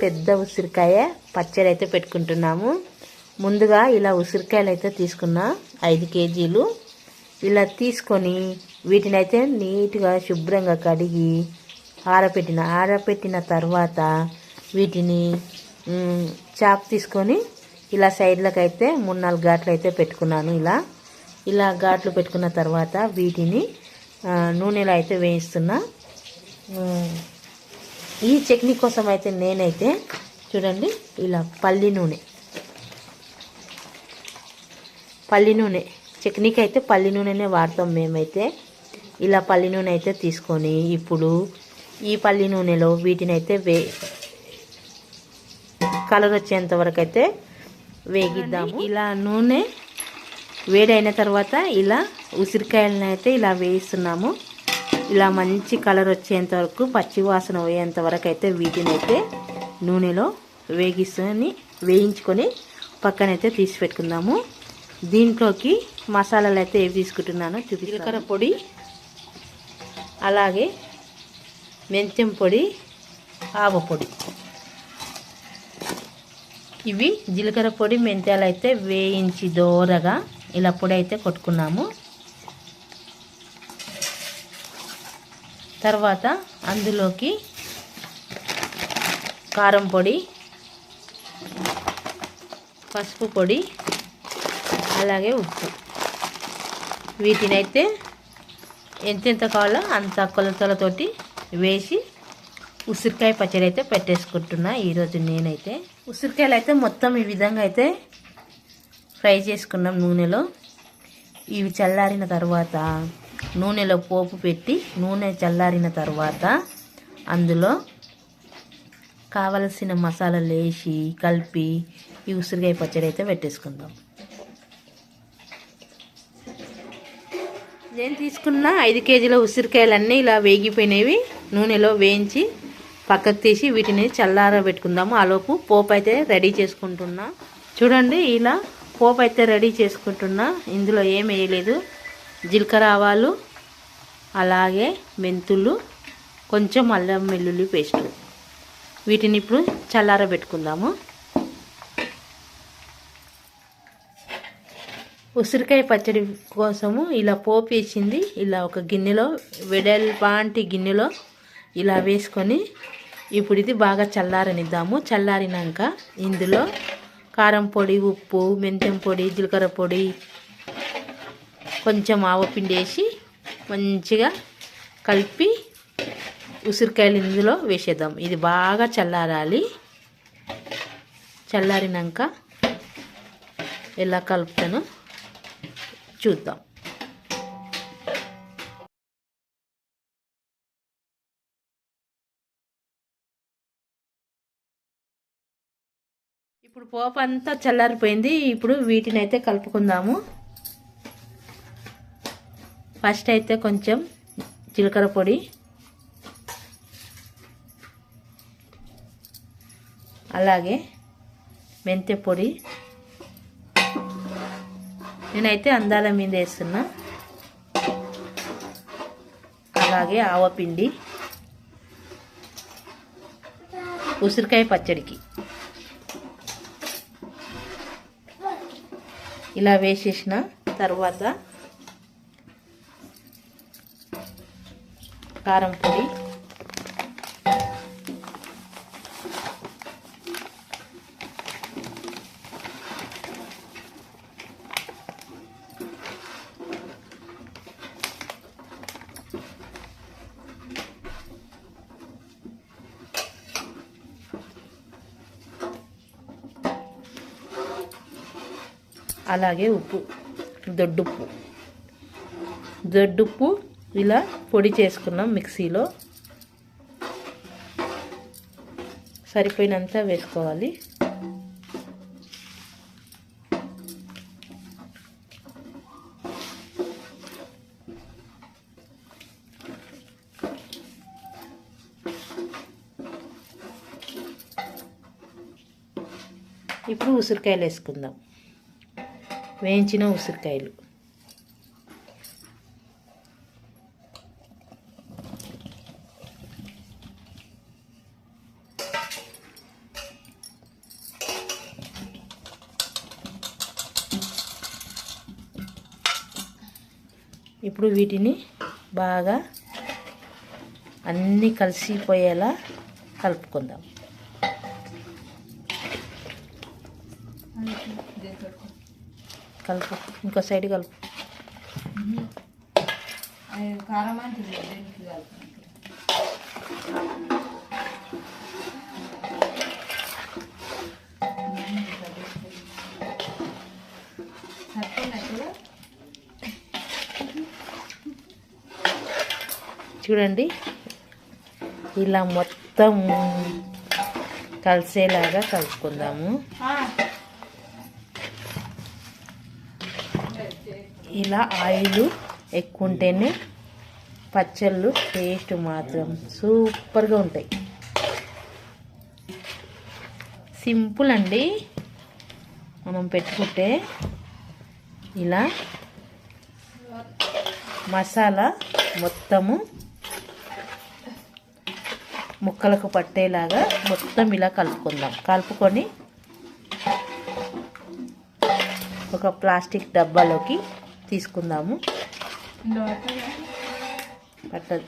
పెద్ద ఉసిరికాయ పచ్చడి అయితే పెట్టుకుంటున్నాము. ముందుగా ఇలా ఉసిరికాయలు అయితే తీసుకున్నా 5 కేజీలు. ఇలా తీసుకొని వీటిని అయితే నీట్గా శుభ్రంగా కడిగి ఆరబెట్టిన తర్వాత వీటిని చాకు తీసుకొని ఇలా సైడ్లకు అయితే 3-4 ఘాట్లు అయితే పెట్టుకున్నాను. ఇలా ఘాట్లు పెట్టుకున్న తర్వాత వీటిని నూనెలో అయితే వేయిస్తున్నా. ఈ చట్నీ కోసం అయితే నేనైతే చూడండి ఇలా పల్లి నూనె చట్నీకి అయితే పల్లి నూనెనే వాడతాం మేమైతే. ఇలా పల్లి నూనె అయితే తీసుకొని ఇప్పుడు ఈ పల్లి నూనెలో వీటిని అయితే కలర్ వచ్చేంత వరకు అయితే వేగిద్దాము. ఇలా నూనె వేడైన తర్వాత ఇలా ఉసిరికాయలను అయితే ఇలా వేయిస్తున్నాము. ఇలా మంచి కలర్ వచ్చేంత వరకు, పచ్చి వాసన పోయేంత వరకు అయితే వీటిని అయితే నూనెలో వేయించుకొని పక్కనైతే తీసి పెట్టుకుందాము. దీంట్లోకి మసాలాలు అయితే ఏవి తీసుకుంటున్నానో జీలకర్ర పొడి, అలాగే మెంతం పొడి, ఆవపొడి. ఇవి జీలకర్ర పొడి, మెంతాలు అయితే వేయించి దోరగా ఇలా పొడి అయితే కొట్టుకున్నాము. తర్వాత అందులోకి కారం పొడి, పసుపు పొడి, అలాగే ఉప్పు. వీటినైతే ఎంతెంత కావాలో అంత కొలతలతోటి వేసి ఉసిరికాయ పచ్చడి అయితే పెట్టేసుకుంటున్నా. ఈరోజు నేనైతే ఉసిరికాయలు అయితే మొత్తం ఈ విధంగా అయితే ఫ్రై చేసుకున్నాం నూనెలో. ఇవి చల్లారిన తర్వాత నూనెలో పోపు పెట్టి నూనె చల్లారిన తర్వాత అందులో కావలసిన మసాలాలు వేసి కలిపి ఈ ఉసిరికాయ పచ్చడి అయితే పెట్టేసుకుందాం. నేను తీసుకున్న 5 కేజీల ఉసిరికాయలన్నీ ఇలా వేగిపోయినవి నూనెలో వేయించి పక్కకు తీసి వీటిని చల్లారబెట్టుకుందాము. ఆలోపు పోపు అయితే రెడీ చేసుకుంటున్నా. చూడండి ఇలా పోపు అయితే రెడీ చేసుకుంటున్నా. ఇందులో ఏం వేయలేదు, జీలకర్ర ఆవాలు, అలాగే మెంతులు, కొంచెం అల్లం వెల్లుల్లి పేస్ట్. వీటిని ఇప్పుడు చల్లారబెట్టుకుందాము. ఉసిరికాయ పచ్చడి కోసము ఇలా పోపు వేసింది ఇలా ఒక గిన్నెలో, వెడల్పాంటి గిన్నెలో ఇలా వేసుకొని ఇప్పుడు ఇది బాగా చల్లారనిద్దాము. చల్లారినాక ఇందులో కారం పొడి, ఉప్పు, మెంతం పొడి, జీలకర్ర పొడి, కొంచెం ఆవపిండి వేసి మంచిగా కలిపి ఉసిరికాయలు ఇందులో వేసేద్దాం. ఇది బాగా చల్లారాలి. చల్లారినాక ఎలా కలుపుతాను చూద్దాం. ఇప్పుడు పోపు అంతా చల్లారిపోయింది. ఇప్పుడు వీటిని అయితే కలుపుకుందాము. ఫస్ట్ అయితే కొంచెం జీలకర్ర పొడి, అలాగే మెంతి పొడి, నేనైతే అందాల మీద వేస్తున్నా, అలాగే ఆవపిండి ఉసిరికాయ పచ్చడికి ఇలా వేసేసిన తర్వాత కారం పొడి, అలాగే ఉప్పు, దొడ్డుప్పు ఇలా పొడి చేసుకున్నాం మిక్సీలో. సరిపోయినంత వేసుకోవాలి. ఇప్పుడు ఉసిరికాయలు వేసుకుందాం. వేయించిన ఉసిరికాయలు ఇప్పుడు వీటిని బాగా అన్నీ కలిసిపోయేలా కలుపుకుందాం. కలుపు, ఇంకో సైడ్ కలుపు. కారం చూడండి, ఇలా మొత్తం కలిసేలాగా కలుపుకుందాము. ఇలా ఆయిల్ ఎక్కువ ఉంటేనే పచ్చళ్ళు టేస్ట్ మాత్రం సూపర్గా ఉంటాయి. సింపుల్ అండి. మనం పెట్టుకుంటే ఇలా మసాలా మొత్తము ముక్కలకు పట్టేలాగా మొత్తం ఇలా కలుపుకుందాం. కలుపుకొని ఒక ప్లాస్టిక్ డబ్బాలోకి తీసుకుందాము. పట్టదు.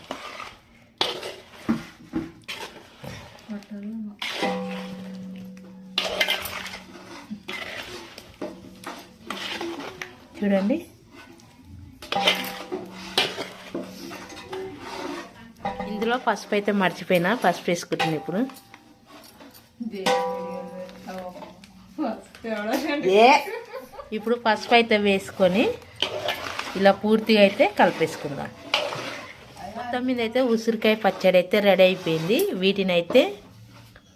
చూడండి, ఇందులో పసుపు అయితే మర్చిపోయినా, పసుపు వేసుకుంటున్నాను ఇప్పుడు. ఇప్పుడు పసుపు అయితే వేసుకొని ఇలా పూర్తిగా అయితే కలిపేసుకుందాం. మొత్తం మీద అయితే ఉసిరికాయ పచ్చడి అయితే రెడీ అయిపోయింది. వీటిని అయితే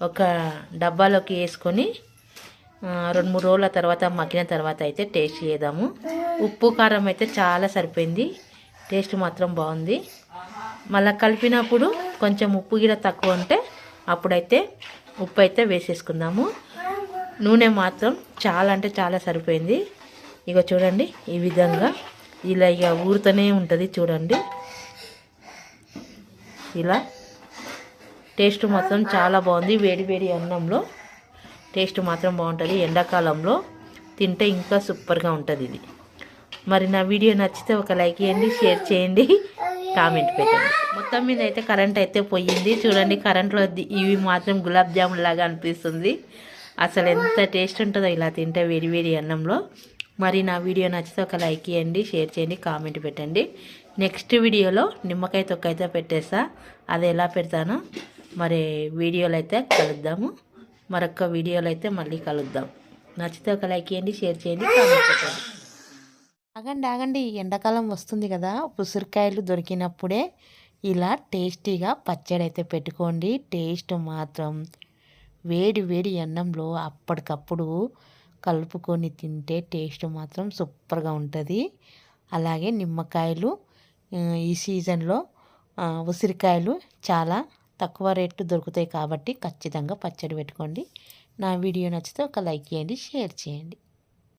ఒక డబ్బాలోకి వేసుకొని 2-3 రోజుల తర్వాత మగ్గిన తర్వాత అయితే టేస్ట్ చేద్దాము. ఉప్పు కారం అయితే చాలా సరిపోయింది. టేస్ట్ మాత్రం బాగుంది. మళ్ళీ కలిపినప్పుడు కొంచెం ఉప్పు గిడ తక్కువ ఉంటే అప్పుడైతే ఉప్పు అయితే వేసేసుకుందాము. నూనె మాత్రం చాలా అంటే చాలా సరిపోయింది. ఇక చూడండి, ఈ విధంగా ఇలా ఇక ఊరుతూనే ఉంటుంది. చూడండి, ఇలా టేస్ట్ మాత్రం చాలా బాగుంది. వేడి వేడి అన్నంలో టేస్ట్ మాత్రం బాగుంటుంది. ఎండాకాలంలో తింటే ఇంకా సూపర్గా ఉంటుంది ఇది. మరి నా వీడియో నచ్చితే ఒక లైక్ చేయండి, షేర్ చేయండి, కామెంట్ పెట్టండి. మొత్తం మీద అయితే కరెంట్ అయితే పోయింది. చూడండి, కరెంట్లో ఇవి మాత్రం గులాబ్ జామున్ లాగా అనిపిస్తుంది. అసలు ఎంత టేస్ట్ ఉంటుందో ఇలా తింటే వేడి వేడి అన్నంలో. మరి నా వీడియో నచ్చితే ఒక లైక్ చేయండి, షేర్ చేయండి, కామెంట్ పెట్టండి. నెక్స్ట్ వీడియోలో నిమ్మకాయ తొక్క అయితే పెట్టేస్తా. అది ఎలా పెడతానో మరి వీడియోలో అయితే కలుద్దాము. మరొక వీడియోలో అయితే మళ్ళీ కలుద్దాం. నచ్చితే ఒక లైక్ చేయండి, షేర్ చేయండి, కామెంట్ పెట్టండి. ఆగండి, ఎండాకాలం వస్తుంది కదా, ఉసిరికాయలు దొరికినప్పుడే ఇలా టేస్టీగా పచ్చడి అయితే పెట్టుకోండి. టేస్ట్ మాత్రం వేడి వేడి అన్నంలో అప్పటికప్పుడు కలుపుకొని తింటే టేస్ట్ మాత్రం సూపర్గా ఉంటుంది. అలాగే నిమ్మకాయలు ఈ సీజన్లో ఉసిరికాయలు చాలా తక్కువ రేటు దొరుకుతాయి కాబట్టి ఖచ్చితంగా పచ్చడి పెట్టుకోండి. నా వీడియో నచ్చితే ఒక లైక్ చేయండి, షేర్ చేయండి.